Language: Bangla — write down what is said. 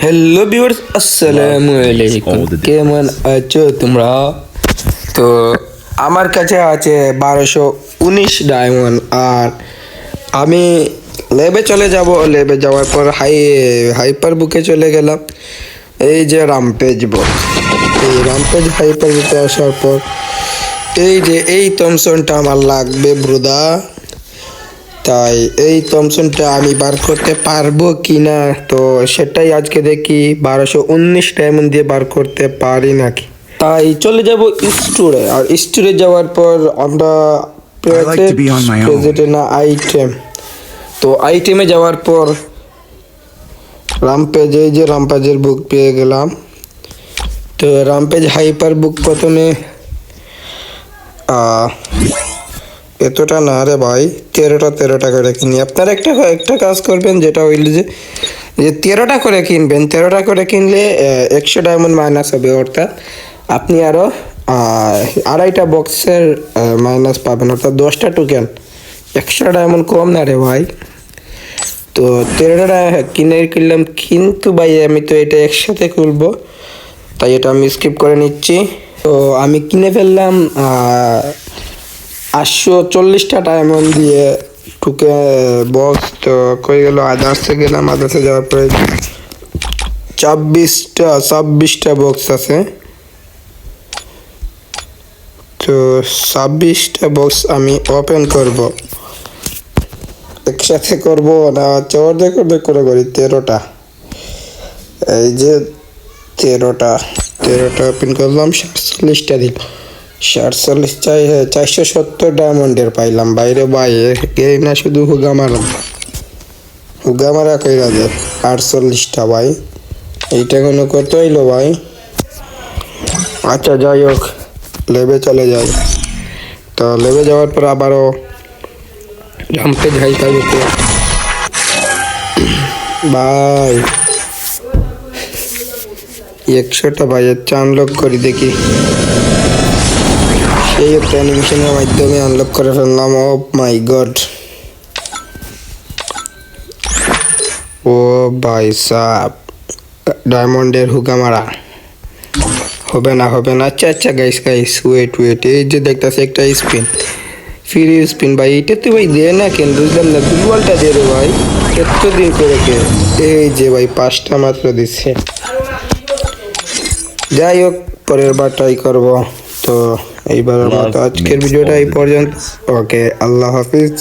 হ্যালো ভিউয়ার্স, আসসালামু আলাইকুম। কেমন আছো তোমরা? তো আমার কাছে আছে 1219 ডায়মন্ড, আর আমি ল্যাবে চলে যাব। ল্যাবে যাওয়ার পর হাইপার বুকে চলে গেলাম। এই যে রামপেজ বক্স, এই রামপেজ হাইপার বুকে আসার পর এই যে এই থমসনটা আমার লাগবে ব্রুদা। তাই এই থমসনটা আমি বার করতে পারবো কি না, তো সেটাই আজকে দেখি 1219 ডায়মন্ড দিয়ে বার করতে পারি নাকি। তাই চলে যাব স্টোরে, আর স্টোরে যাওয়ার পর আমরা প্রেজেন্ট না আইটেম, তো আইটেমে যাওয়ার পর রামপেজ, এই যে রামপেজের বুক পেয়ে গেলাম। তো রামপেজ হাইপার বুক প্রথমে এতটা না রে ভাই, 13টা করে কিনি। আপনারা একটা কাজ করবেন, যেটা হইল যে 13টা করে কিনবেন। 13টা করে কিনলে 100 ডায়মন্ড মাইনাস হবে, অর্থাৎ আপনি আরও 2.5টা বক্সের মাইনাস পাবেন, অর্থাৎ 10টা টোকেন। 100 ডায়মন্ড কম না রে ভাই। তো 13টা কিনলাম, কিন্তু ভাই আমি তো এটা একসাথে খুলবো, তাই এটা আমি স্কিপ করে নিচ্ছি। তো আমি কিনে ফেললাম 840টা ডায়মন্ড দিয়ে টুকে বক্স। তো কই গেল? আদার্সে গেলাম। আদার্সে যাওয়ার পরে 26টা বক্স আছে। তো 26টা বক্স আমি ওপেন করব, একসাথে করব না অর্ধেক করে করি। 13টা, এই যে 13টা ওপেন করলাম। 47টা দিল, 47 চাই 470 ডায়মন্ডের পাইলাম। বাইরে বাইরে গেই না, শুধু হুগামারা কইরা দে। 48টা ভাই, এইটা কোনো কত হইলো ভাই? আচ্ছা যাই হোক, লেবে চলে যাই। তো লেবে যাওয়ার পর আবারও জাম্পে যাই পাইতে ভাই। 100টা ভাইয়ের আনলক করি দেখি। সেই একটা অ্যানিমেশনের মাধ্যমে আনলক করে ফেললাম। ও মাই গড, ও ভাই সাব, ডায়মন্ডের হুগামারা হবে না। আচ্ছা গাইস ওয়েট, এই যে দেখতেছে একটা স্পিন, ফ্রি স্পিন ভাই। এটা তো ভাই দে না কেন, বুঝলাম না। দুর্বলটা দে রে ভাই, এতদিন করে কে। এই যে ভাই 5টা মাত্র দিচ্ছে। যাই হোক, পরের বার ট্রাই করবো। তো এইবারের মতো আজকের ভিডিওটা এই পর্যন্ত। ওকে, আল্লাহ হাফিজ।